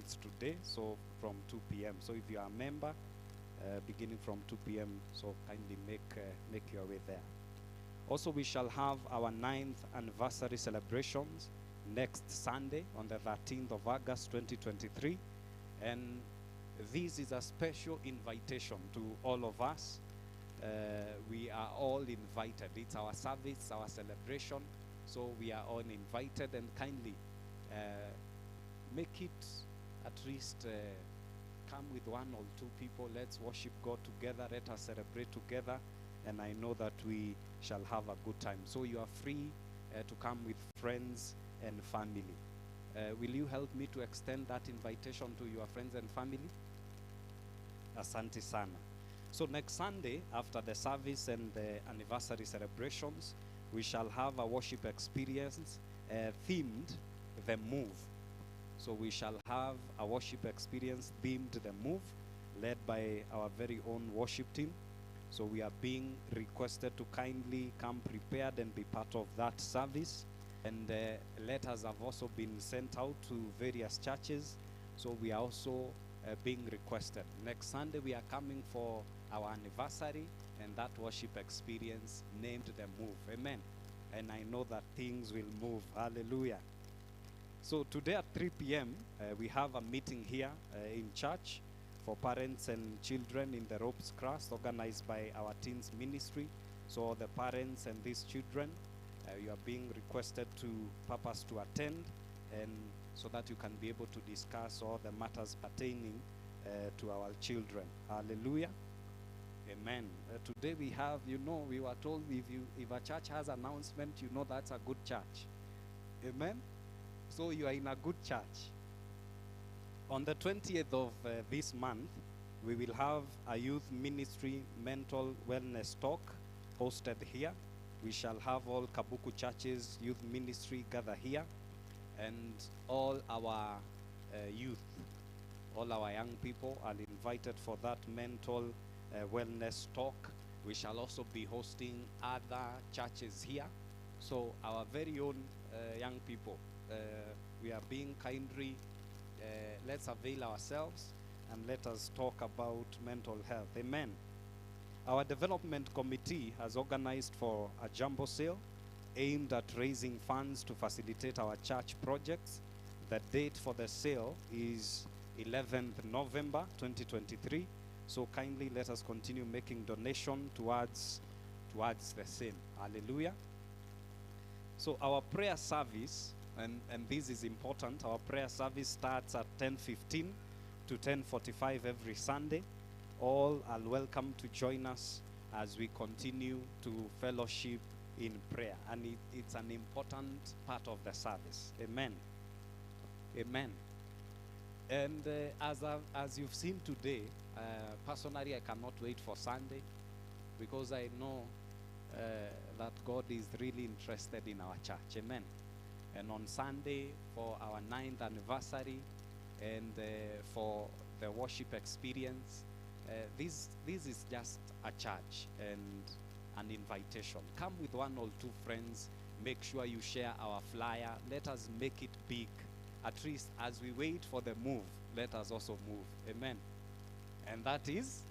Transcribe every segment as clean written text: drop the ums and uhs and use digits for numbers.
starts today, so from 2 p.m. So if you are a member, beginning from 2 p.m., so kindly make your way there. Also, we shall have our 9th anniversary celebrations next Sunday on the 13th of August 2023. And this is a special invitation to all of us. We are all invited. It's our service, our celebration. So we are all invited, and kindly make it at least come with 1 or 2 people. Let's worship God together. Let us celebrate together. And I know that we shall have a good time. So you are free to come with friends and family. Will you help me to extend that invitation to your friends and family? Asante sana. So next Sunday, after the service and the anniversary celebrations, we shall have a worship experience themed The Move. So we shall have a worship experience themed The Move, led by our very own worship team. So we are being requested to kindly come prepared and be part of that service. And letters have also been sent out to various churches. So we are also being requested. Next Sunday we are coming for our anniversary and that worship experience named The Move. Amen. And I know that things will move. Hallelujah. So today at 3 p.m. We have a meeting here in church for parents and children in the Ropes Cross, organized by our teens ministry. So the parents and these children, you are being requested to purpose to attend, and so that you can be able to discuss all the matters pertaining to our children. Hallelujah. Amen. Today we have, we were told if a church has announcement, that's a good church. Amen. So you are in a good church. On the 20th of this month, we will have a youth ministry mental wellness talk hosted here. We shall have all Kabuku churches youth ministry gather here, and all our youth, all our young people are invited for that mental wellness talk. We shall also be hosting other churches here. So our very own young people, we are being kindly, let's avail ourselves and let us talk about mental health. Amen. Our development committee has organized for a jumbo sale aimed at raising funds to facilitate our church projects. The date for the sale is 11th November 2023. So kindly let us continue making donation towards the same. Hallelujah. So our prayer service, and this is important, our prayer service starts at 10:15 to 10:45 every Sunday. All are welcome to join us as we continue to fellowship in prayer. And it's an important part of the service. Amen. Amen. And as you've seen today, personally I cannot wait for Sunday, because I know that God is really interested in our church. Amen. And on Sunday, for our 9th anniversary and for the worship experience, this is just a church and an invitation. Come with 1 or 2 friends. Make sure you share our flyer. Let us make it big. At least as we wait for the move, let us also move. Amen. And that is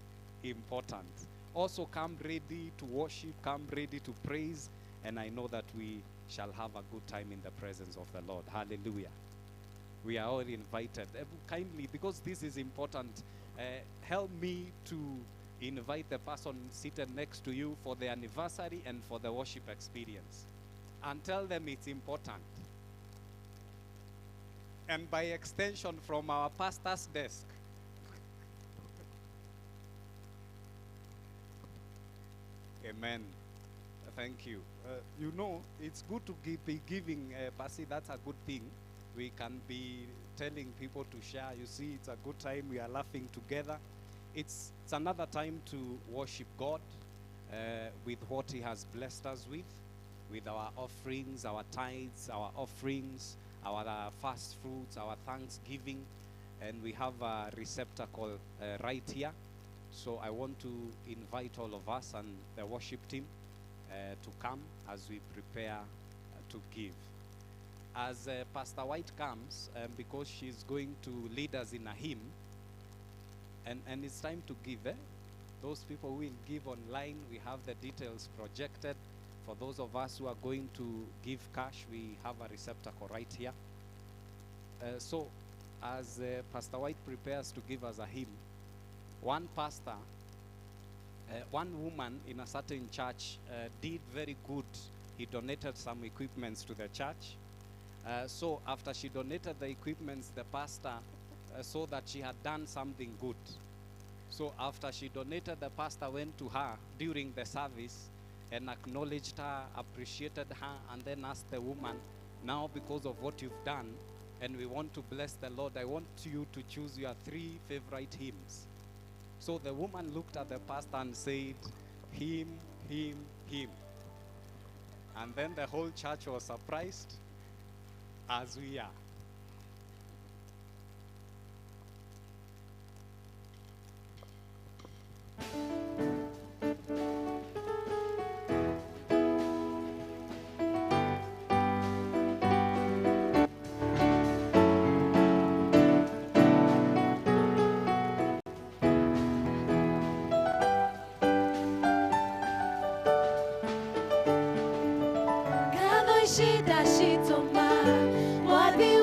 important. Also come ready to worship, come ready to praise, and I know that we shall have a good time in the presence of the Lord. Hallelujah. We are all invited. Kindly, because this is important, help me to invite the person seated next to you for the anniversary and for the worship experience. And tell them it's important. And by extension, from our pastor's desk. Amen. Thank you. It's good to be giving, Pasi, that's a good thing. We can be telling people to share. You see, it's a good time. We are laughing together. It's another time to worship God with what He has blessed us with our offerings, our tithes, our offerings, our first fruits, our thanksgiving. And we have a receptacle right here. So I want to invite all of us and the worship team to come as we prepare to give. as Pastor White comes, because she's going to lead us in a hymn, and it's time to give. Those people who will give online, we have the details projected. For those of us who are going to give cash, we have a receptacle right here. So as Pastor White prepares to give us a hymn, one pastor, one woman in a certain church did very good. He donated some equipments to the church. So after she donated the equipments, the pastor saw that she had done something good. So after she donated, the pastor went to her during the service and acknowledged her, appreciated her, and then asked the woman, now because of what you've done, and we want to bless the Lord, I want you to choose your 3 favorite hymns. So the woman looked at the pastor and said, hymn, hymn, hymn. And then the whole church was surprised, as we are. Shida shitoma, wabi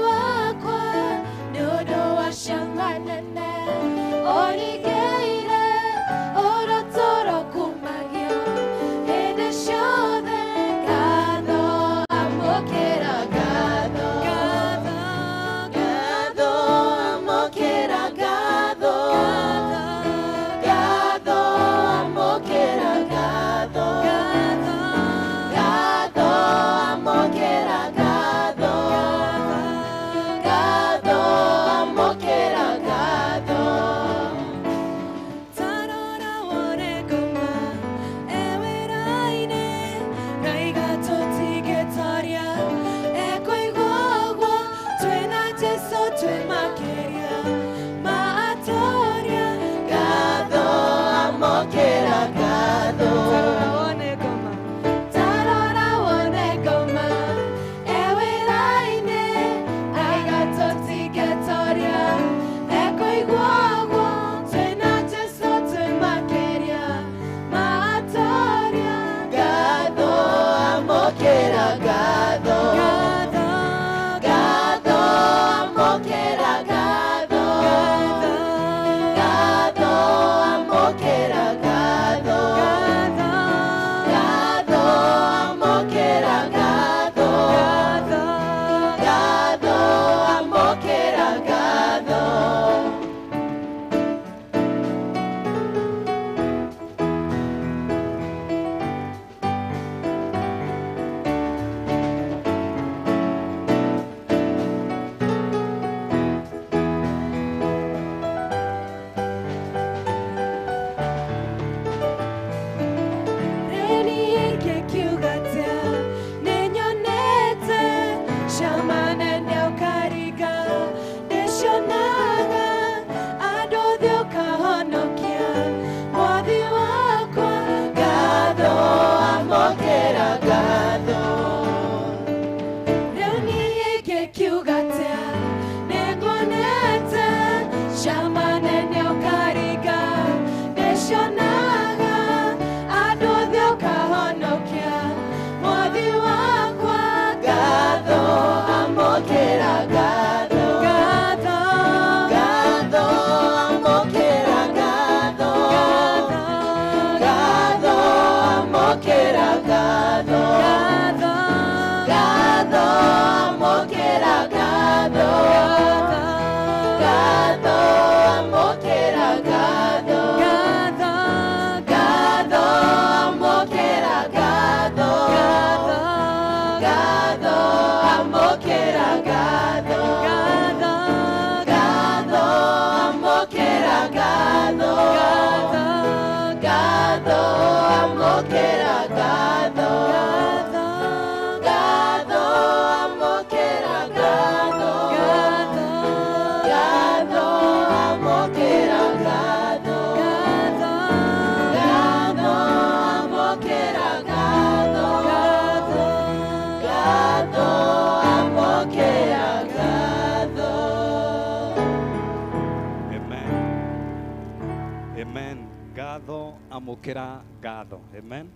amukira gatho. Amen.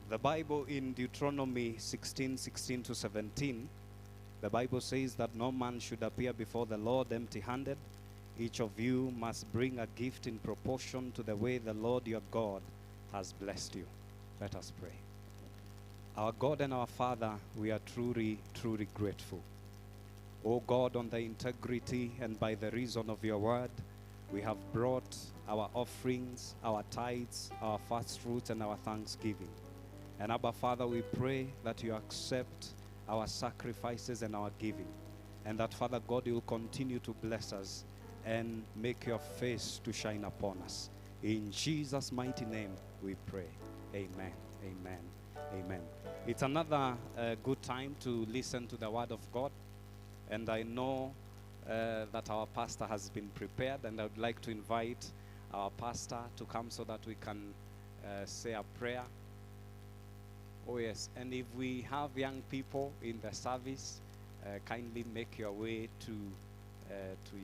The Bible in Deuteronomy 16:16 to 17, the Bible says that no man should appear before the Lord empty-handed. Each of you must bring a gift in proportion to the way the Lord your God has blessed you. Let us pray. Our God and our Father, we are truly, truly grateful. O God, on the integrity and by the reason of your word, we have brought our offerings, our tithes, our first fruits, and our thanksgiving. And Abba, Father, we pray that you accept our sacrifices and our giving. And that, Father God, you will continue to bless us and make your face to shine upon us. In Jesus' mighty name we pray. Amen. Amen. Amen. It's another good time to listen to the word of God. And I know that our pastor has been prepared, and I would like to invite our pastor to come so that we can say a prayer. Oh yes, and if we have young people in the service, kindly make your way to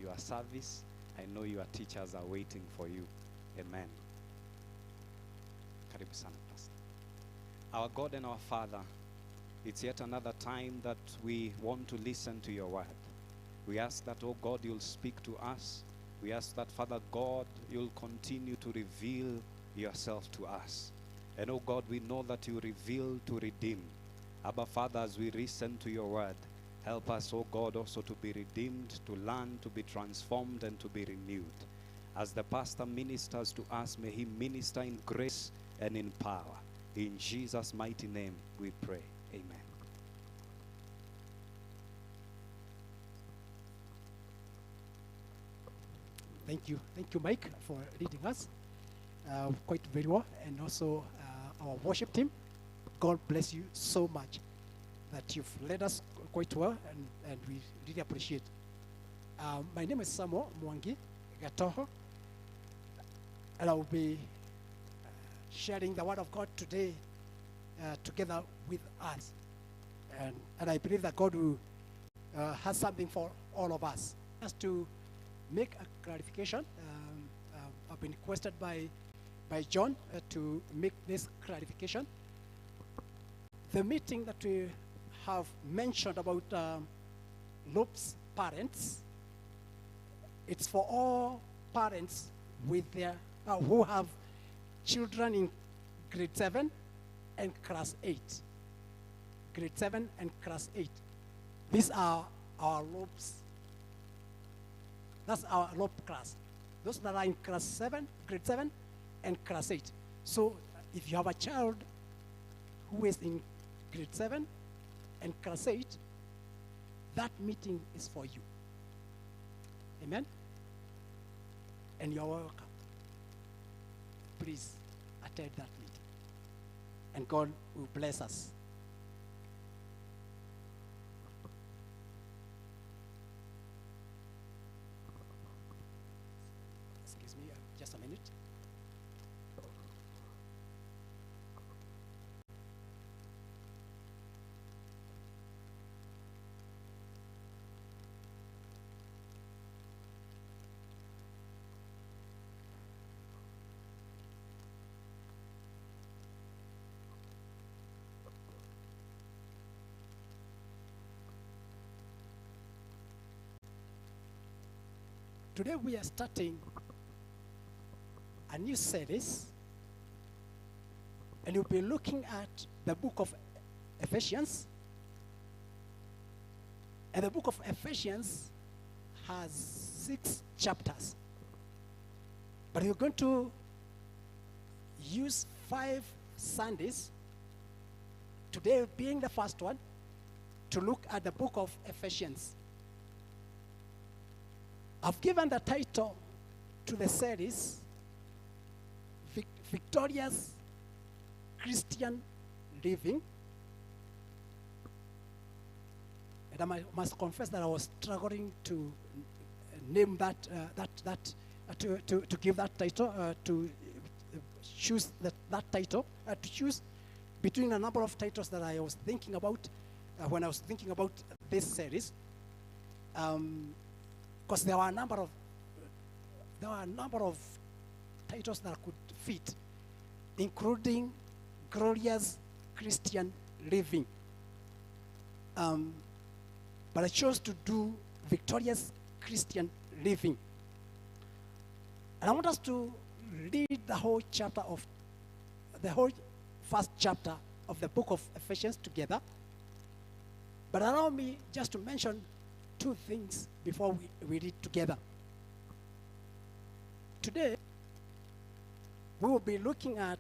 your service. I know your teachers are waiting for you. Amen. Karibu sana, Pastor. Our God and our Father, it's yet another time that we want to listen to your word. We ask that, oh God, you'll speak to us. We ask that, Father God, you'll continue to reveal yourself to us. And oh God, we know that you reveal to redeem. Abba, Father, as we listen to your word, help us, oh God, also to be redeemed, to learn, to be transformed, and to be renewed. As the pastor ministers to us, may he minister in grace and in power. In Jesus' mighty name we pray. Amen. Thank you, Mike, for leading us quite very well, and also our worship team. God bless you so much that you've led us quite well, and we really appreciate. My name is Samuel Mwangi Gatoho, and I will be sharing the word of God today together with us. And I believe that God will has something for all of us. Just to make a clarification, I've been requested by John to make this clarification. The meeting that we have mentioned about Lope's parents, it's for all parents with their who have children in grade 7 and class 8. Grade 7 and class 8. These are our Lopes. That's our Lope class. Those that are in class 7, grade 7 and class 8. So if you have a child who is in grade 7 and class 8, that meeting is for you. Amen? And you're welcome. Please attend that meeting. And God will bless us. Excuse me, just a minute. Today we are starting a new series, and we'll be looking at the book of Ephesians. And the book of Ephesians has 6 chapters. But we're going to use 5 Sundays, today being the first one, to look at the book of Ephesians. I've given the title to the series, Victorious Christian Living. And I must confess that I was struggling to name that, to give that title, to choose that title, to choose between a number of titles that I was thinking about when I was thinking about this series. Because there were a number of titles that could fit, including glorious Christian living. But I chose to do victorious Christian living. And I want us to read the whole first chapter of the book of Ephesians together. But allow me just to mention two things before we read together. Today, we will be looking at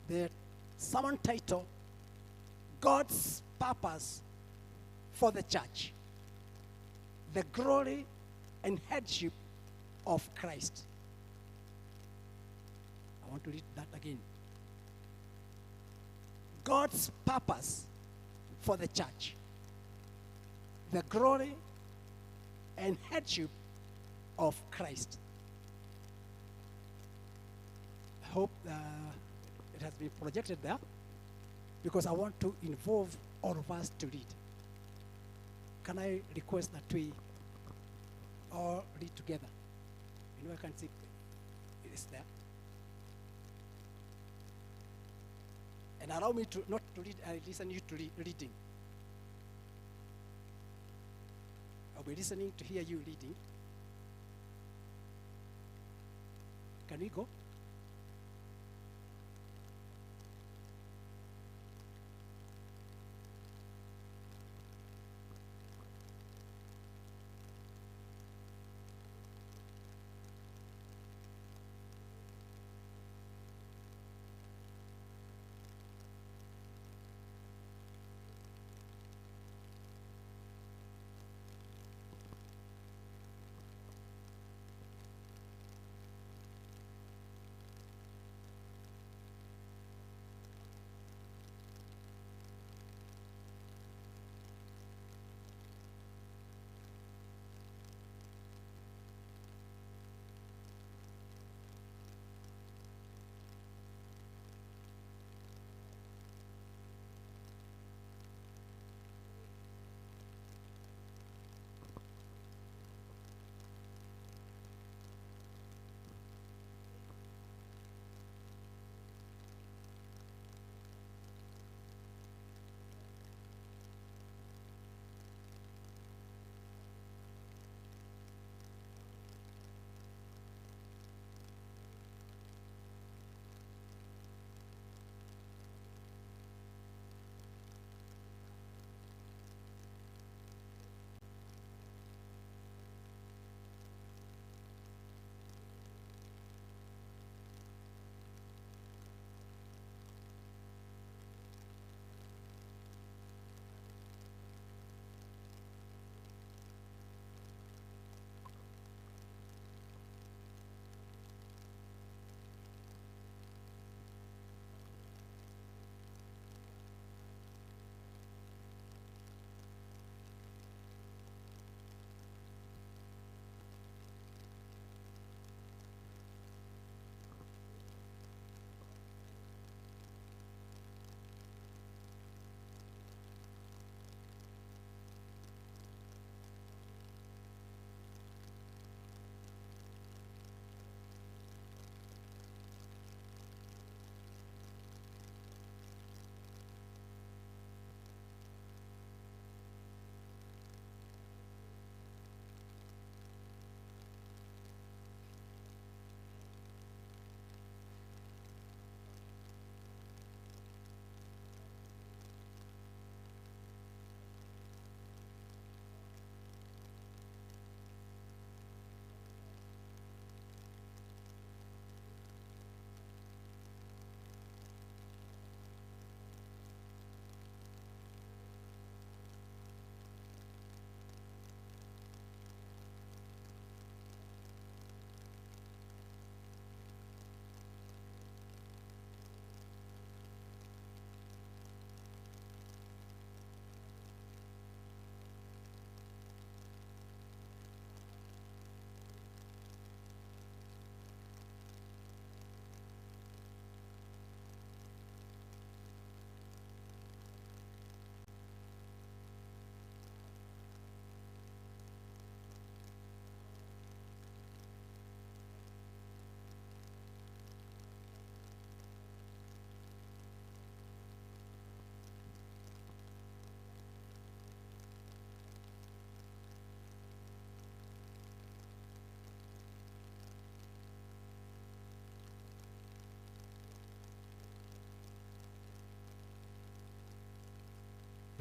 the sermon title, God's Purpose for the Church, the Glory and Headship of Christ. I want to read that again. God's purpose for the church, the glory and headship of Christ. I hope it has been projected there, because I want to involve all of us to read. Can I request that we all read together? You know, I can see it's there. And allow me to not to read, I listen you to reading. I'll be listening to hear you reading. Can we go?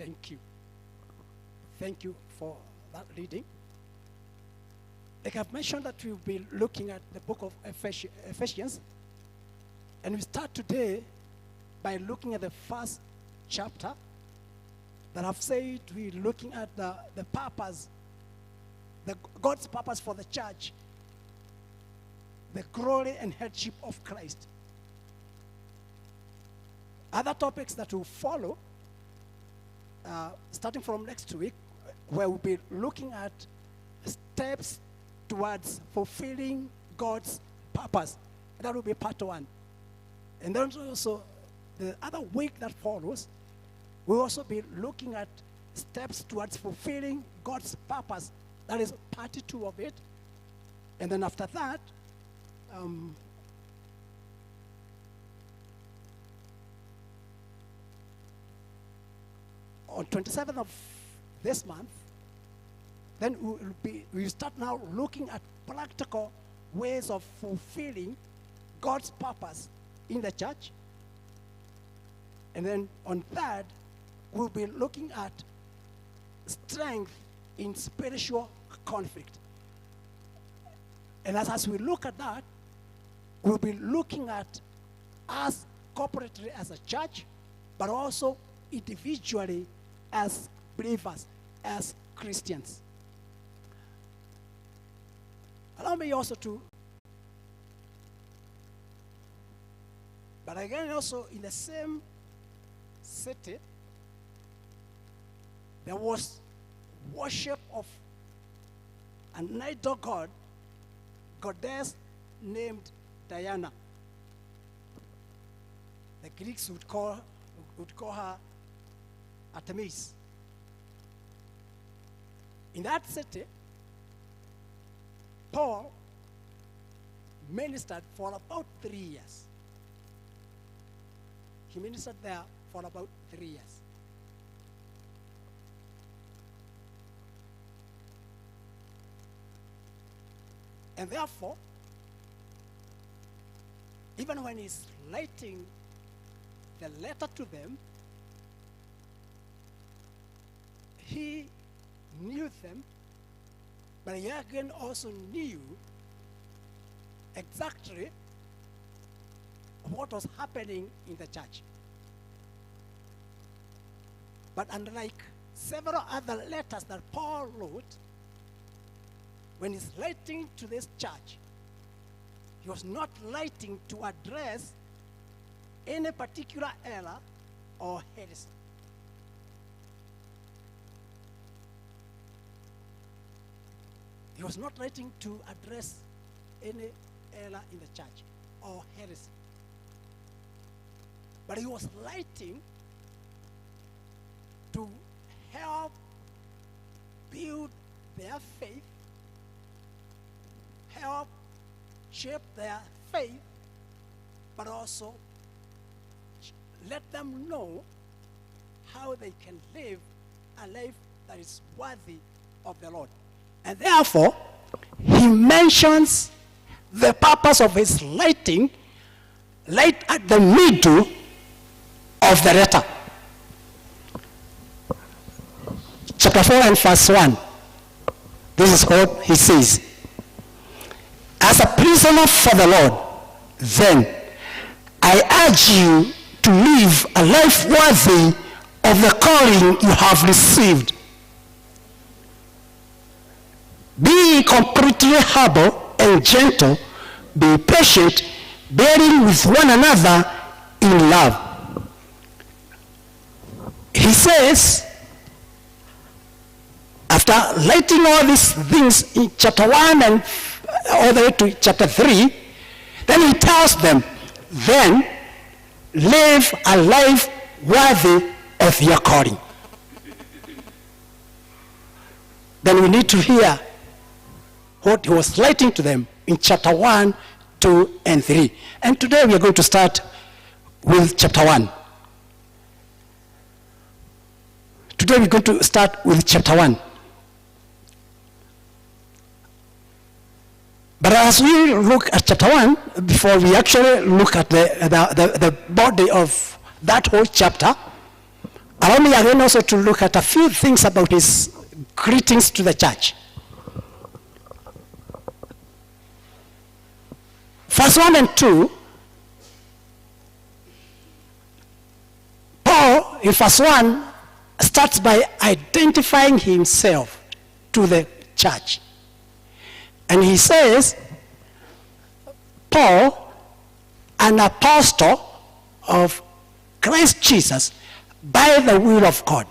Thank you. Thank you for that reading. Like I've mentioned that we'll be looking at the book of Ephesians. And we start today by looking at the first chapter that I've said we're looking at the purpose, God's purpose for the church, the glory and headship of Christ. Other topics that will follow, starting from next week, where we'll be looking at steps towards fulfilling God's purpose. That will be part 1. And then also, the other week that follows, we'll also be looking at steps towards fulfilling God's purpose. That is part 2 of it. And then after that, on 27th of this month, then we'll start now looking at practical ways of fulfilling God's purpose in the church. And then on that, we'll be looking at strength in spiritual conflict. And as we look at that, we'll be looking at us corporately as a church, but also individually as believers, as Christians. Allow me also to, but again also in the same city, there was worship of an idol goddess named Diana. The Greeks would call her Artemis. In that city, Paul ministered for about 3 years. He ministered there for about 3 years. And therefore, even when he's writing the letter to them, he knew them, but he again also knew exactly what was happening in the church. But unlike several other letters that Paul wrote, when he's writing to this church, he was not writing to address any particular error or heresy. He was not writing to address any error in the church or heresy. But he was writing to help build their faith, help shape their faith, but also let them know how they can live a life that is worthy of the Lord. And therefore, he mentions the purpose of his writing right at the middle of the letter. Chapter 4 and verse 1. This is what he says. As a prisoner for the Lord, then I urge you to live a life worthy of the calling you have received. Be completely humble and gentle, be patient, bearing with one another in love. He says, after writing all these things in chapter 1 and all the way to chapter 3, then he tells them, then live a life worthy of your calling. Then we need to hear what he was writing to them in chapter 1, 2, and 3. And today we are going to start with chapter 1. Today we're going to start with chapter 1. But as we look at chapter 1, before we actually look at the body of that whole chapter, Allow me again also to look at a few things about his greetings to the church. Verse 1 and 2, Paul, in verse 1, starts by identifying himself to the church. And he says, Paul, an apostle of Christ Jesus, by the will of God.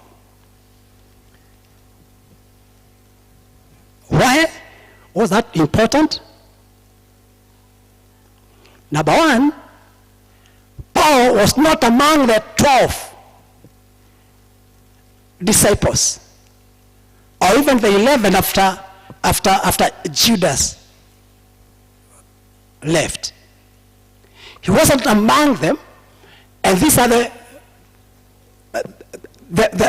Why was that important? Number one, Paul was not among the 12 disciples, or even the 11 after Judas left. He wasn't among them, and these are the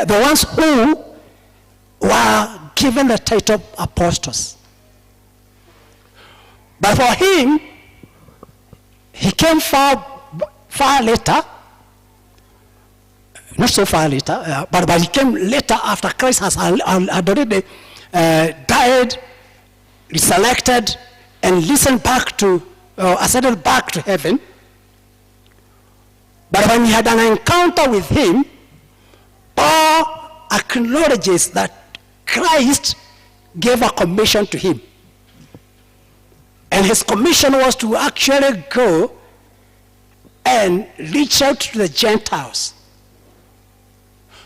ones who were given the title apostles. But for him, he came far later, not so far later, but he came later after Christ has already died, resurrected, and ascended back to heaven. But when he had an encounter with him, Paul acknowledges that Christ gave a commission to him. And his commission was to actually go and reach out to the Gentiles.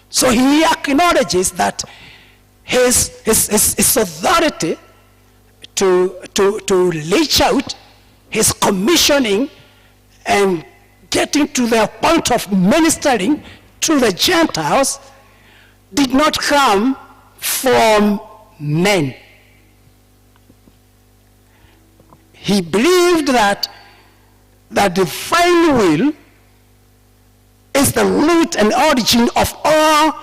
So he acknowledges that his authority to reach out, his commissioning, and getting to the point of ministering to the Gentiles did not come from men. He believed that the divine will is the root and origin of all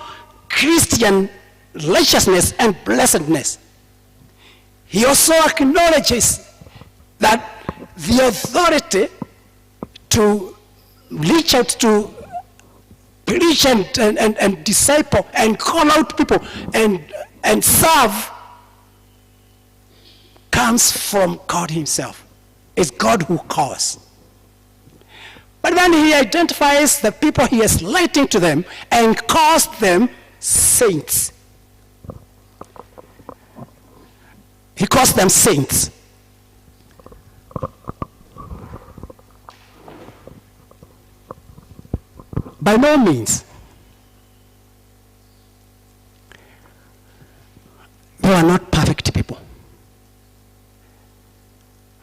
Christian righteousness and blessedness. He also acknowledges that the authority to reach out to preach and disciple and call out people and serve comes from God himself. It's God who calls. But then he identifies the people he is writing to them and calls them saints. He calls them saints. By no means. They are not perfect people.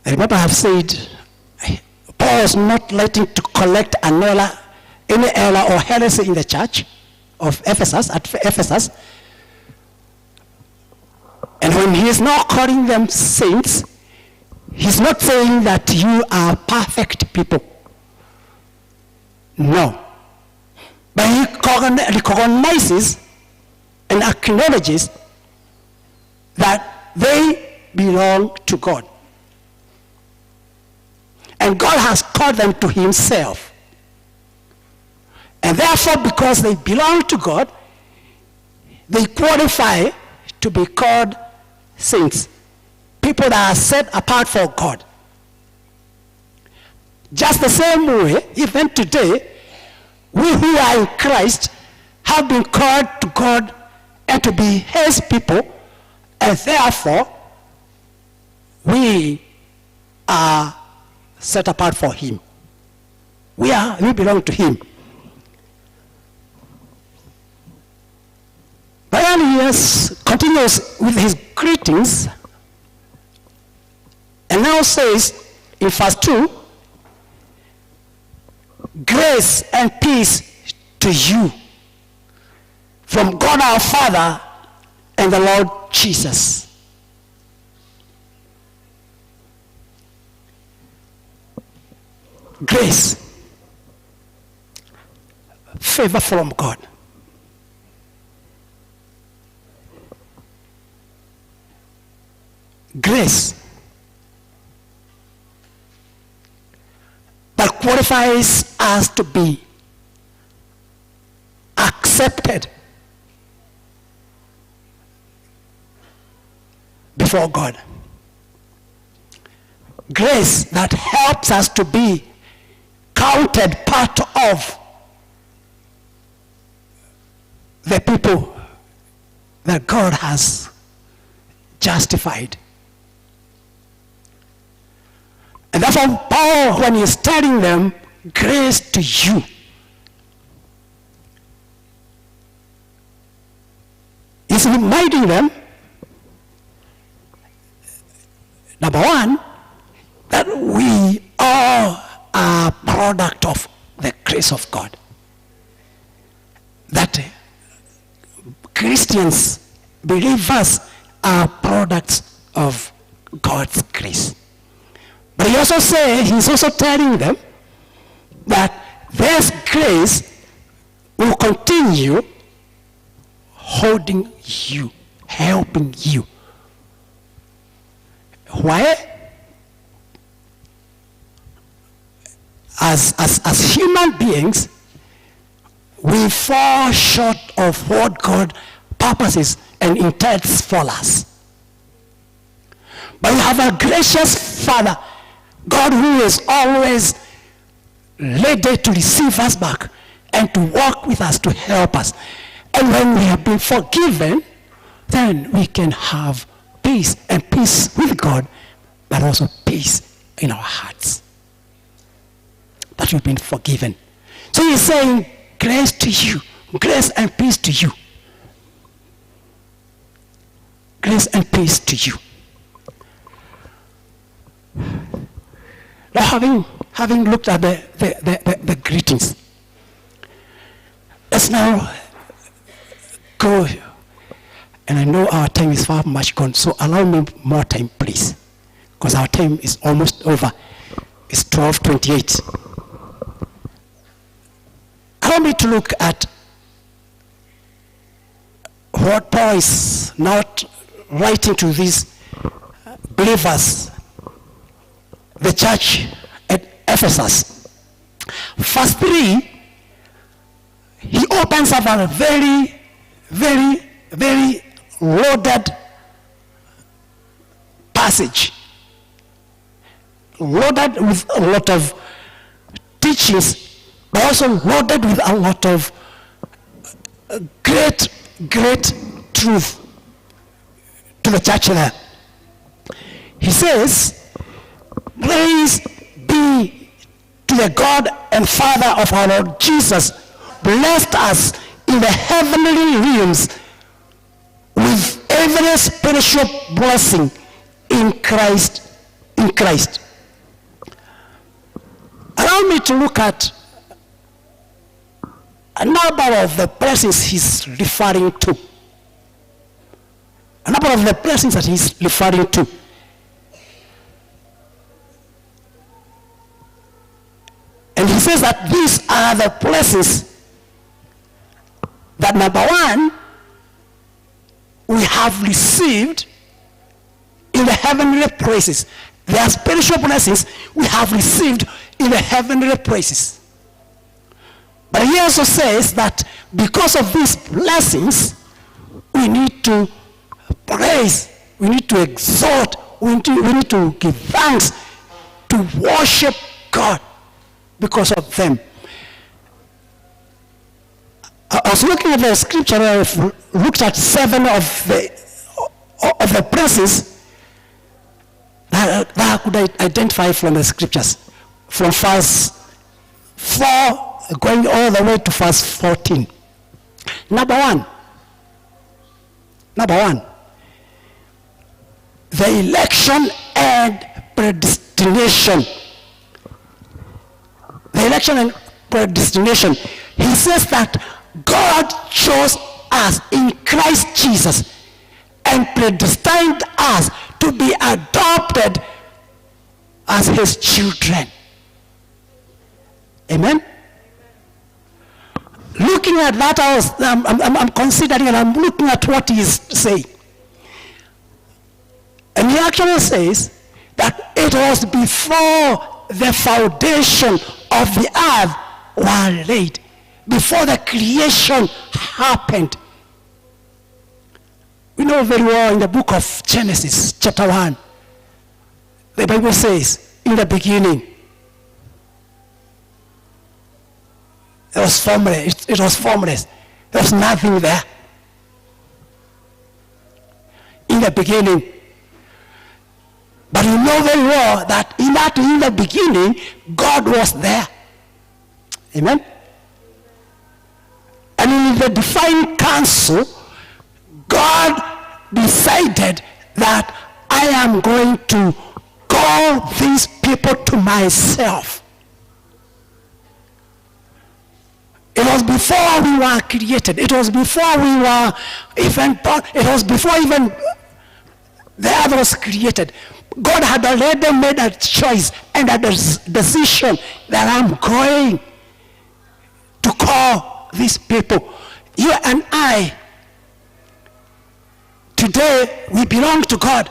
I remember I have said, Paul is not writing to collect any error or heresy in the church of Ephesus, at Ephesus. And when he is now calling them saints, he's not saying that you are perfect people. No. But he recognizes and acknowledges that they belong to God. And God has called them to himself. And therefore, because they belong to God, they qualify to be called saints. People that are set apart for God. Just the same way, even today, we who are in Christ have been called to God and to be his people, and therefore, we are set apart for him. We belong to him. But then he continues with his greetings, and now says in verse 2, grace and peace to you from God our Father and the Lord Jesus. Grace, favor from God. Grace that qualifies us to be accepted before God. Grace that helps us to be counted part of the people that God has justified. And therefore, Paul, when he's telling them, grace to you, he's reminding them, number one, that we all are a product of the grace of God. That Christians, believers, are products of God's grace. But he's also telling them that this grace will continue holding you, helping you. Why? As human beings, we fall short of what God purposes and intends for us. But we have a gracious Father, God, who is always ready to receive us back and to walk with us, to help us. And when we have been forgiven, then we can have peace, and peace with God, but also peace in our hearts. That we've been forgiven. So he's saying, grace to you, grace and peace to you. Grace and peace to you. Now, having looked at the greetings, let's now go. And I know our time is far much gone, so allow me more time, please, because our time is almost over. It's 12:28. Allow me to look at what Paul is not writing to these believers, the church at Ephesus. Verse 3, he opens up a very, very, very loaded passage, loaded with a lot of teachings, but also loaded with a lot of great, great truth to the church there. He says, praise be to the God and Father of our Lord Jesus, blessed us in the heavenly realms with every spiritual blessing in Christ. Allow me to look at a number of the blessings he's referring to. A number of the blessings that he's referring to. And he says that these are the blessings that, number one, we have received in the heavenly places. There are spiritual blessings we have received in the heavenly places. But he also says that because of these blessings, we need to praise, we need to exalt, we need to give thanks, to worship God because of them. I was looking at the scripture, I've looked at 7 of the blessings that I could identify from the scriptures, from verse 4 going all the way to verse 14. Number one, the election and predestination. The election and predestination. He says that God chose us in Christ Jesus and predestined us to be adopted as his children. Amen? Looking at that, I'm considering and I'm looking at what he is saying. And he actually says that it was before the foundation of the earth were laid, before the creation happened. We know very well in the book of Genesis, chapter 1, the Bible says, in the beginning, it was formless. It was formless. There was nothing there. In the beginning. But you know very well that in the beginning, God was there. Amen? And in the divine council, God decided that I am going to call these people to myself. It was before we were created. It was before we were even born. It was before even the earth was created. God had already made a choice and a decision that I'm going to call these people. You and I, today, we belong to God.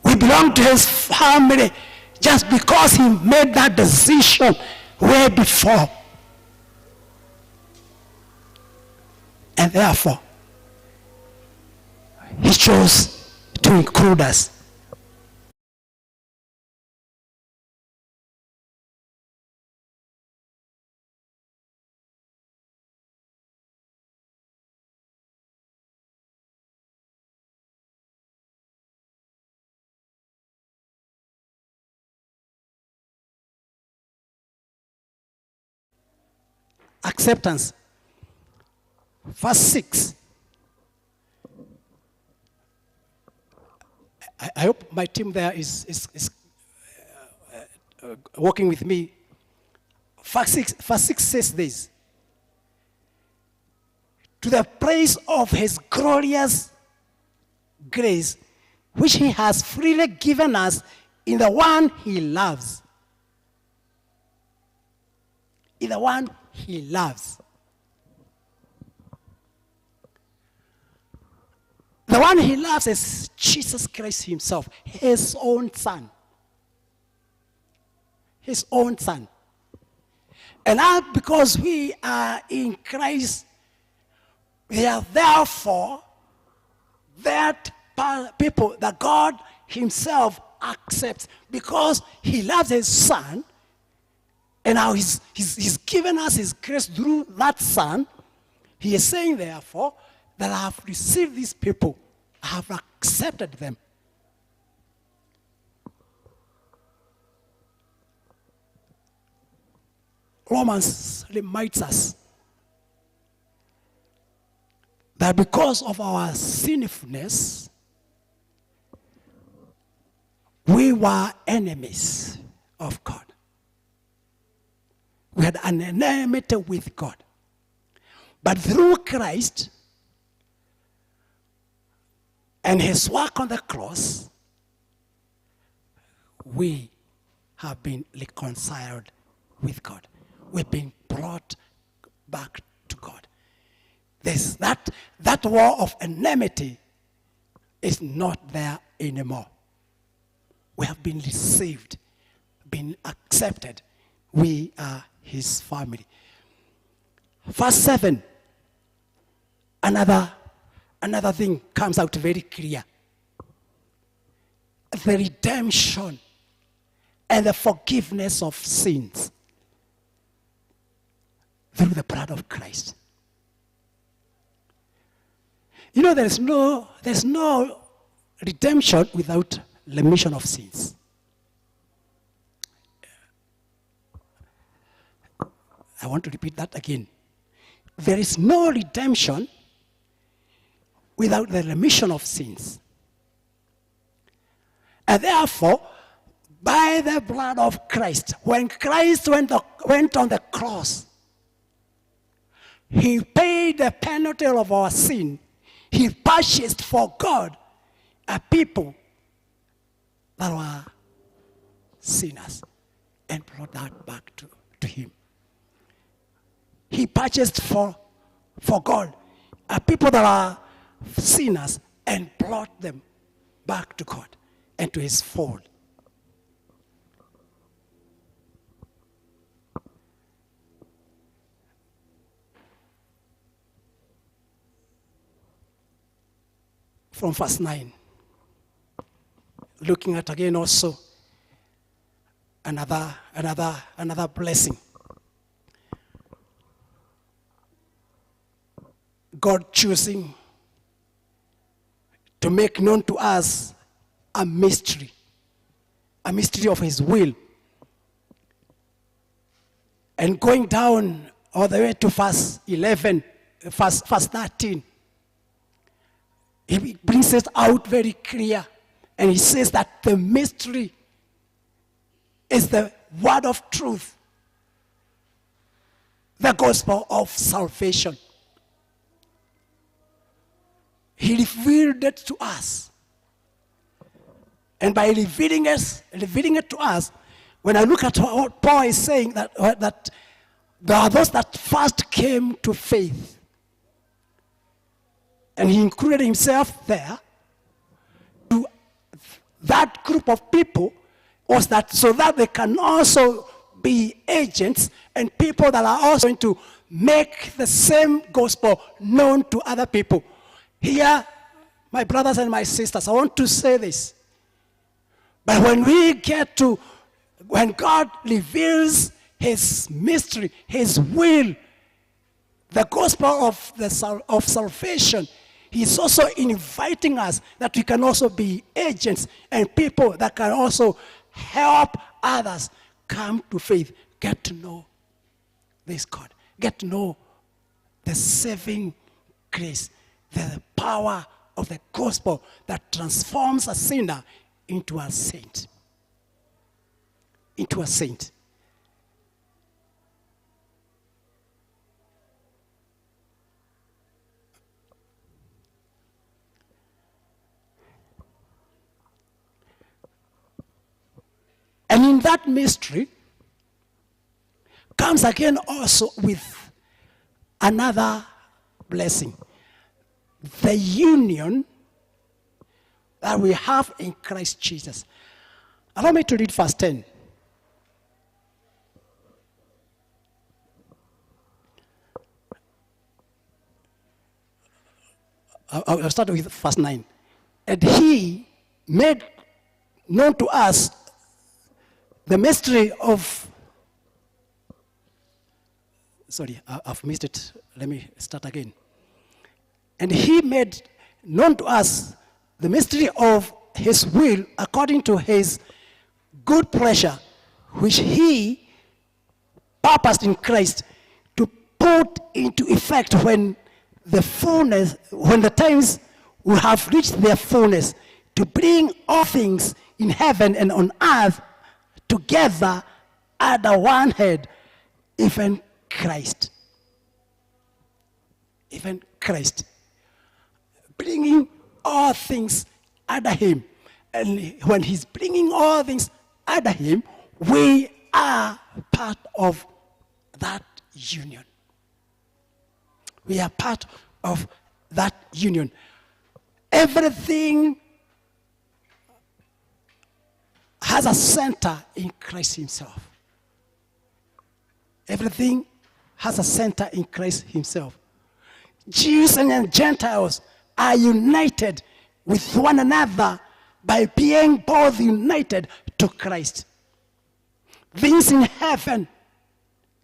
We belong to his family just because he made that decision way before. And therefore, he chose to include us. Acceptance. Verse 6. I hope my team there is working with me. Verse 6 says this. To the praise of his glorious grace, which he has freely given us in the one he loves. In the one he loves. The one he loves is Jesus Christ himself, his own son. His own son. And now because we are in Christ, we are therefore that people that God himself accepts because he loves his son, and now he's given us his grace through that son. He is saying therefore that I have received these people, I have accepted them. Romans reminds us that because of our sinfulness, we were enemies of God. We had an enmity with God. But through Christ and his work on the cross, we have been reconciled with God. We've been brought back to God. There's that war of enmity is not there anymore. We have been received, been accepted. We are his family. Verse 7, another thing comes out very clear. The redemption and the forgiveness of sins through the blood of Christ. You know, there's no redemption without remission of sins. I want to repeat that again. There is no redemption without the remission of sins. And therefore, by the blood of Christ, when Christ went on the cross, he paid the penalty of our sin. He purchased for God a people that were sinners and brought that back to him. He purchased for God a people that are sinners and brought them back to God and to his fold. from verse 9. Looking at again also another blessing. God choosing to make known to us a mystery of his will. And going down all the way to verse 11, verse 13, he brings it out very clear. And he says that the mystery is the word of truth, the gospel of salvation. He revealed it to us. And by revealing it to us, when I look at what Paul is saying, that there are those that first came to faith. And he included himself there. To that group of people was that so that they can also be agents and people that are also going to make the same gospel known to other people. Here, my brothers and my sisters, I want to say this. But when God reveals his mystery, his will, the gospel of salvation, he's also inviting us that we can also be agents and people that can also help others come to faith, get to know this God, get to know the saving grace, the power of the gospel that transforms a sinner into a saint. Into a saint. And in that mystery comes again also with another blessing. The union that we have in Christ Jesus. Allow me to read verse 10. I'll start with verse 9. And he made known to us the mystery of... Sorry, I've missed it. Let me start again. And he made known to us the mystery of his will according to his good pleasure, which he purposed in Christ to put into effect when the times will have reached their fullness, to bring all things in heaven and on earth together under one head, even Christ. Even Christ. Bringing all things under him. And when he's bringing all things under him, we are part of that union. We are part of that union. Everything has a center in Christ himself. Everything has a center in Christ himself. Jews and Gentiles are united with one another by being both united to Christ. Things in heaven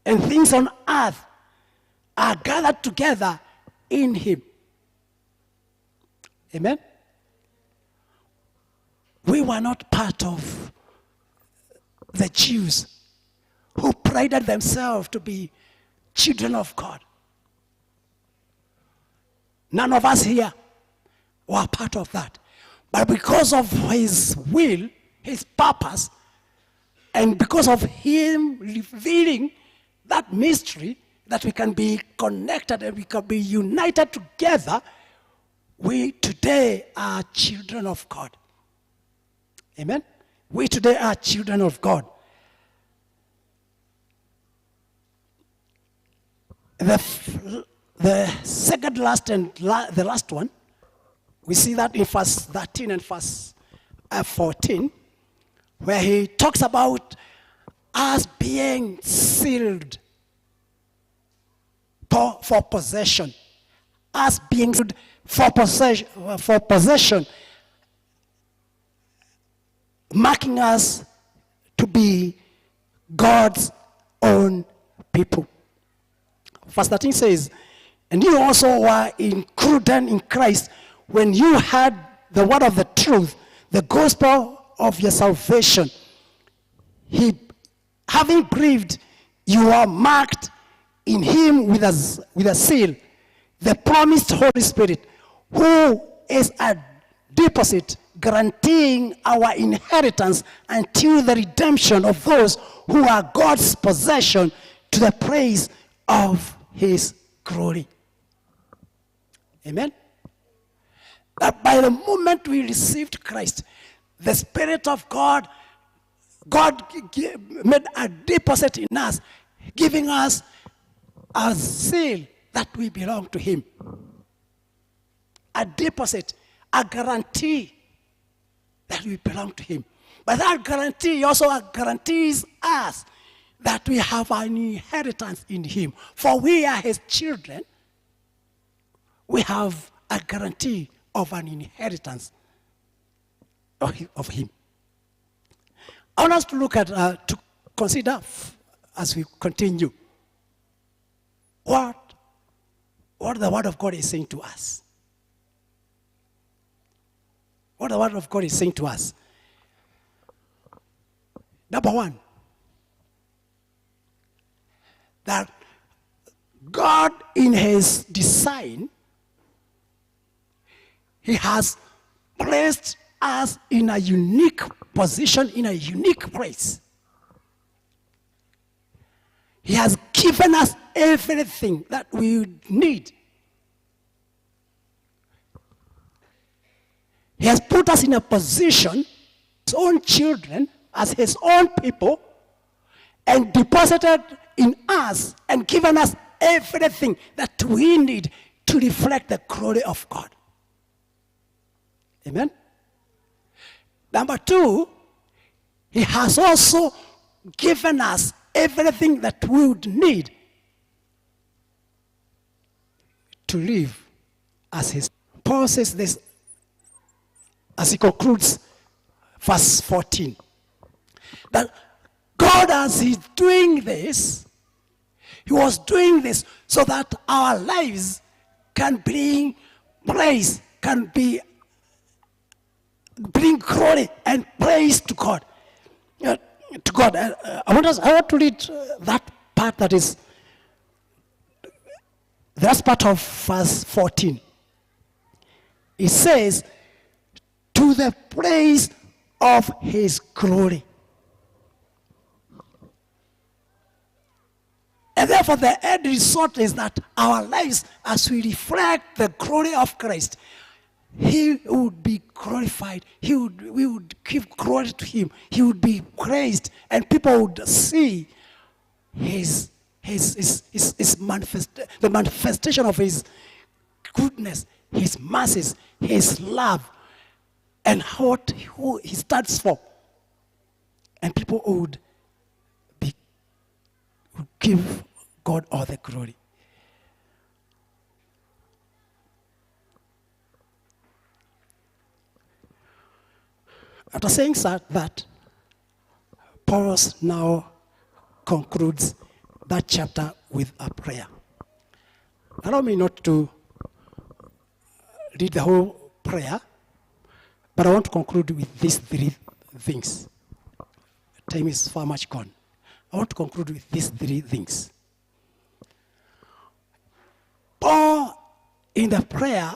and things on earth are gathered together in him. Amen? We were not part of the Jews who prided themselves to be children of God. None of us here were part of that. But because of his will, his purpose, and because of him revealing that mystery, that we can be connected and we can be united together, we today are children of God. Amen? We today are children of God. The second last and the last one, we see that in verse 13 and verse 14, where he talks about us being sealed for possession. Us being sealed for possession, marking us to be God's own people. Verse 13 says, and you also were included in Christ when you heard the word of the truth, the gospel of your salvation. Having believed, you are marked in him with a seal, the promised Holy Spirit, who is a deposit guaranteeing our inheritance until the redemption of those who are God's possession, to the praise of his glory. Amen? That by the moment we received Christ, the Spirit of God made a deposit in us, giving us a seal that we belong to him. A deposit, a guarantee that we belong to him. But that guarantee also guarantees us that we have an inheritance in him. For we are his children. We have a guarantee of an inheritance of him. I want us to look at, to consider as we continue, what the Word of God is saying to us. What the Word of God is saying to us. Number one, that God in his design, he has placed us in a unique position, in a unique place. He has given us everything that we need. He has put us in a position, his own children, as his own people, and deposited in us and given us everything that we need to reflect the glory of God. Amen? Number two, he has also given us everything that we would need to live as his. Paul says this as he concludes verse 14. That God, as he's doing this, he was doing this so that our lives can bring praise, can bring glory and praise to God. To God. I want to read that part that is, that's part of verse 14. It says, to the praise of his glory. And therefore the end result is that our lives, as we reflect the glory of Christ, he would be glorified. We would give glory to him. He would be praised, and people would see the manifestation of his goodness, his mercies, his love, and who he stands for. And people would give God all the glory. After saying that, Paul now concludes that chapter with a prayer. Allow me not to read the whole prayer, but I want to conclude with these three things. Time is far much gone. I want to conclude with these three things. Paul, in the prayer,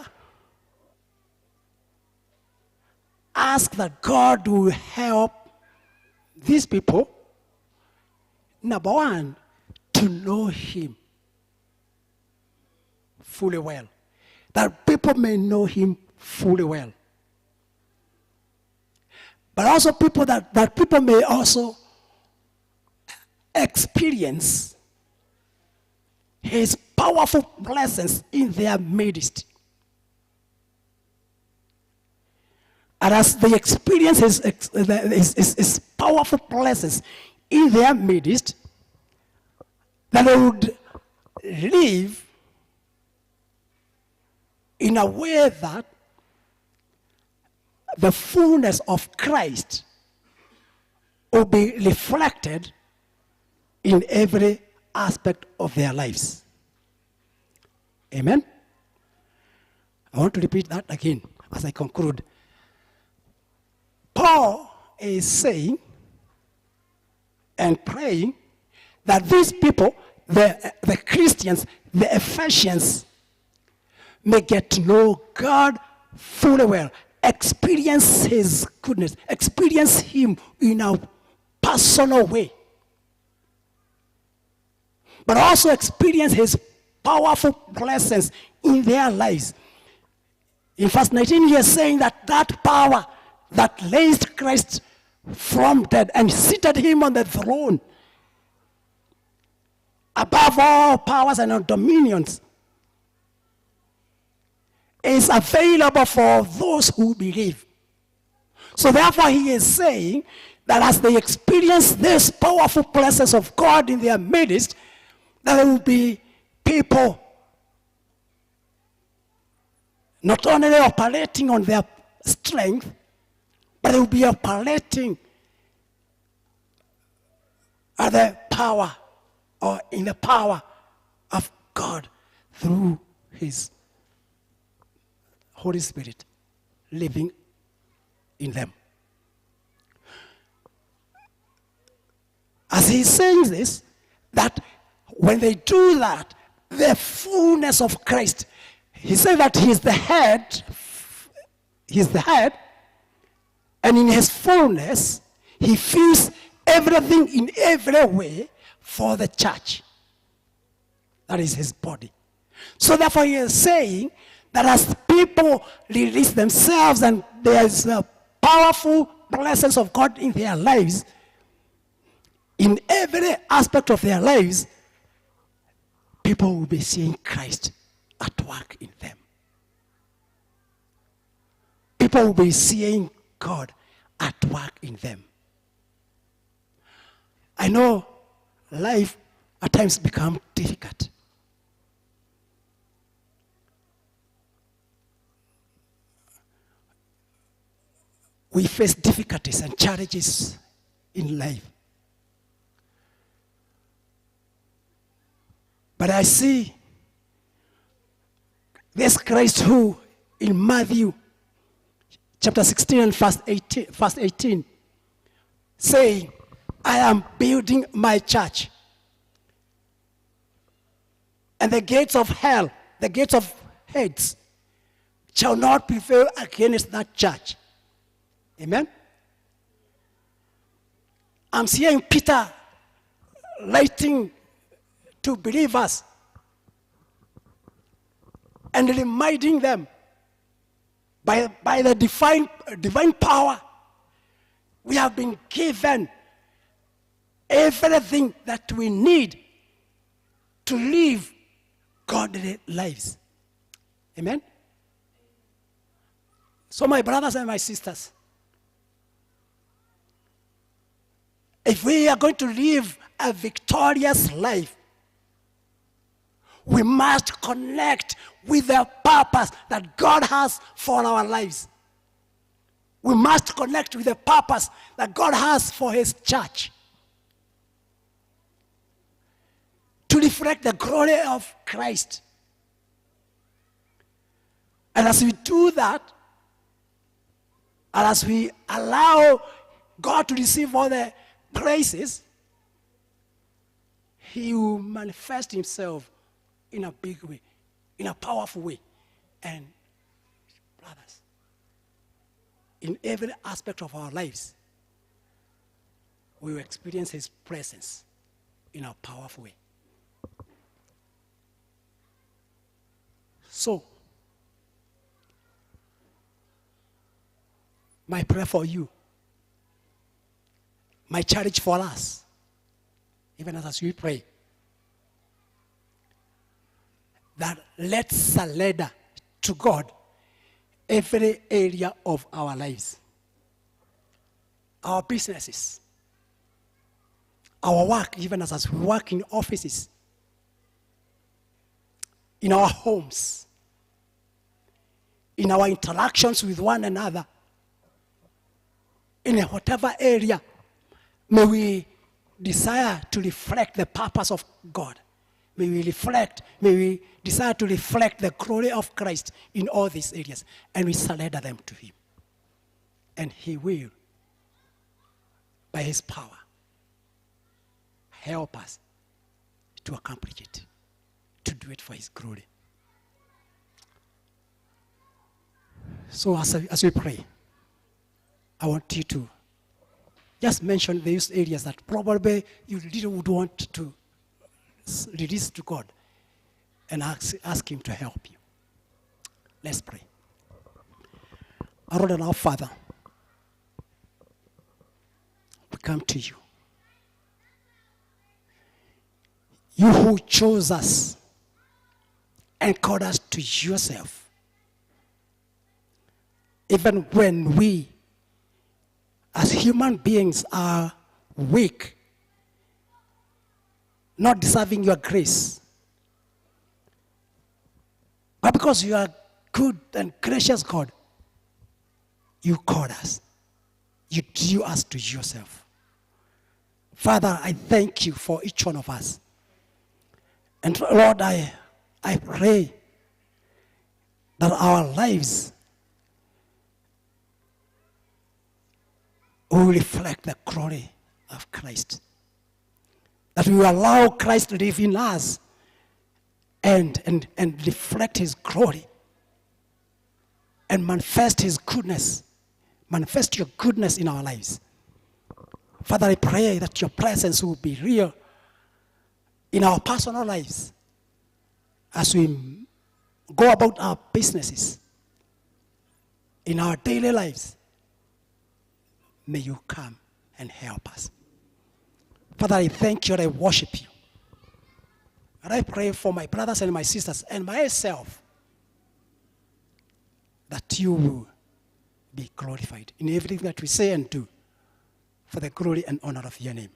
ask that God will help these people, number one, to know him fully well. That people may know him fully well. But also people that people may also experience his powerful presence in their midst. And as they experience his powerful presence in their midst, that they would live in a way that the fullness of Christ will be reflected in every aspect of their lives. Amen? I want to repeat that again as I conclude. Paul is saying and praying that these people, the Christians, the Ephesians, may get to know God fully well, experience his goodness, experience him in a personal way, but also experience his powerful presence in their lives. In verse 19, he is saying that that power that raised Christ from death and seated him on the throne above all powers and dominions is available for those who believe. So therefore he is saying that as they experience this powerful presence of God in their midst, there will be people not only operating on their strength, but they will be operating at the power or in the power of God through his Holy Spirit living in them. As he's saying this, that when they do that, the fullness of Christ, he said that he's the head, and in his fullness, he fills everything in every way for the church. That is his body. So therefore he is saying that as people release themselves and there is a powerful presence of God in their lives, in every aspect of their lives, people will be seeing Christ at work in them. People will be seeing God at work in them. I know life at times becomes difficult. We face difficulties and challenges in life. But I see this Christ who in Matthew chapter 16 and verse 18 saying, I am building my church. And the gates of hell, the gates of Hades, shall not prevail against that church. Amen? I'm seeing Peter writing to believers and reminding them by the divine power, we have been given everything that we need to live godly lives. Amen? So my brothers and my sisters, if we are going to live a victorious life, we must connect with the purpose that God has for our lives. We must connect with the purpose that God has for his church, to reflect the glory of Christ. And as we do that, and as we allow God to receive all the praises, he will manifest himself in a big way, in a powerful way. And brothers, in every aspect of our lives, we will experience his presence in a powerful way. So, my prayer for you, my challenge for us, even as we pray, that let's surrender to God every area of our lives. Our businesses, our work, even as we work in offices, in our homes, in our interactions with one another, in whatever area, may we desire to reflect the purpose of God. May we desire to reflect the glory of Christ in all these areas, and we surrender them to him. And he will, by his power, help us to accomplish it, to do it for his glory. So as we pray, I want you to just mention these areas that probably you really would want to release to God and ask him to help you. Let's pray. Our Lord and our Father, we come to you. You who chose us and called us to yourself, even when we as human beings are weak, not deserving your grace. But because you are good and gracious God, you called us. You drew us to yourself. Father, I thank you for each one of us. And Lord, I pray that our lives will reflect the glory of Christ. That we will allow Christ to live in us and reflect his glory and manifest his goodness. Manifest your goodness in our lives. Father, I pray that your presence will be real in our personal lives as we go about our businesses, in our daily lives. May you come and help us. Father, I thank you and I worship you. And I pray for my brothers and my sisters and myself that you will be glorified in everything that we say and do for the glory and honor of your name.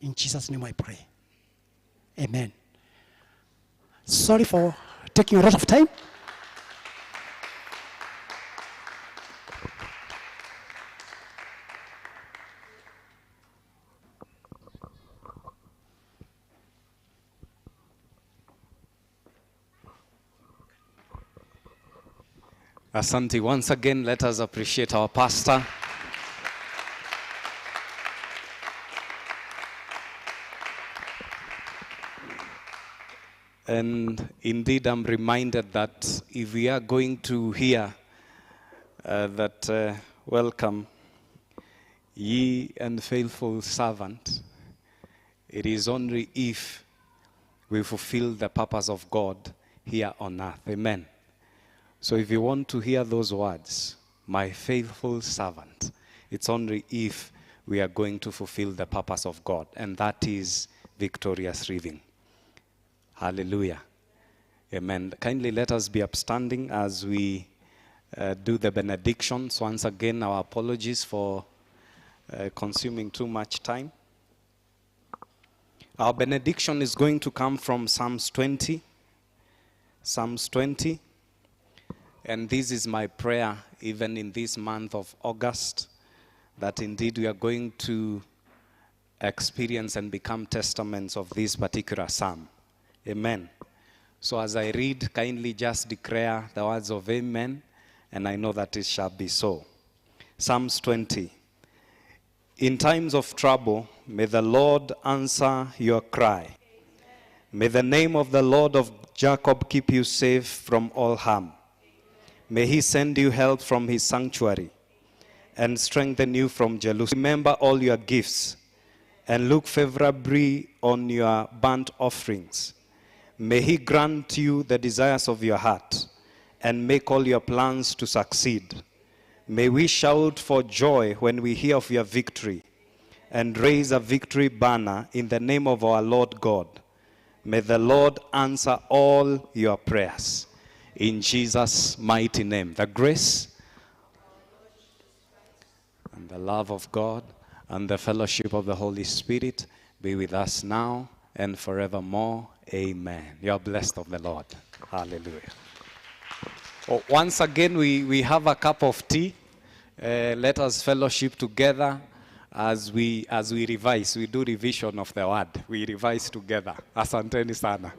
In Jesus' name I pray. Amen. Sorry for taking a lot of time. Asante. Once again, let us appreciate our pastor. And indeed, I'm reminded that if we are going to hear welcome, ye and faithful servant, it is only if we fulfill the purpose of God here on earth. Amen. So if you want to hear those words, my faithful servant, it's only if we are going to fulfill the purpose of God, and that is victorious living. Hallelujah. Amen. Kindly let us be upstanding as we do the benedictions. Once again, our apologies for consuming too much time. Our benediction is going to come from Psalms 20. Psalms 20. And this is my prayer, even in this month of August, that indeed we are going to experience and become testaments of this particular psalm. Amen. So as I read, kindly just declare the words of amen, and I know that it shall be so. Psalms 20. In times of trouble, may the Lord answer your cry. May the name of the Lord of Jacob keep you safe from all harm. May he send you help from his sanctuary and strengthen you from Jerusalem. Remember all your gifts and look favorably on your burnt offerings. May he grant you the desires of your heart and make all your plans to succeed. May we shout for joy when we hear of your victory and raise a victory banner in the name of our Lord God. May the Lord answer all your prayers. In Jesus' mighty name, the grace and the love of God and the fellowship of the Holy Spirit be with us now and forevermore. Amen. You are blessed of the Lord. Hallelujah. Once again, we have a cup of tea. Let us fellowship together as we revise. We do revision of the word. We revise together. Asanteni sana.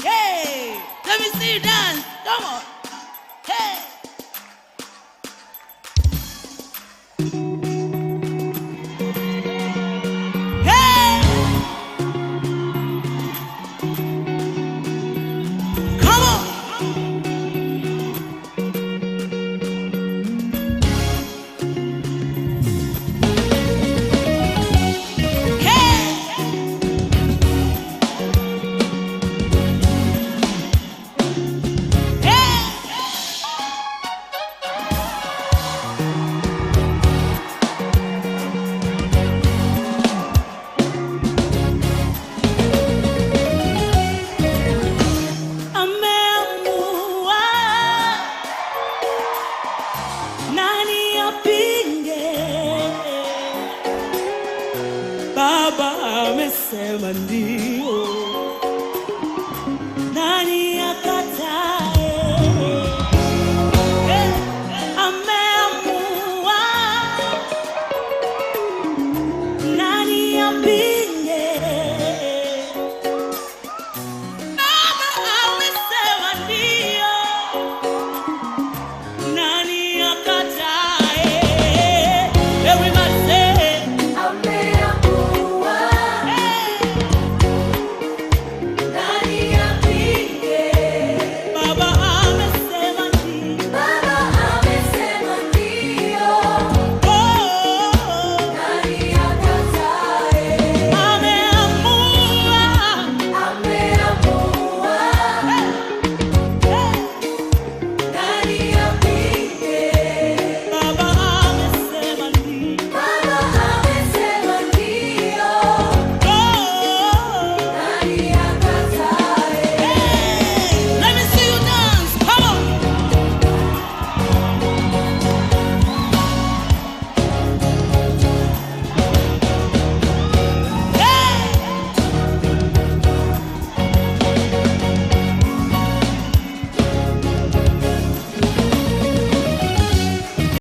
Hey, let me see you dance. Come on.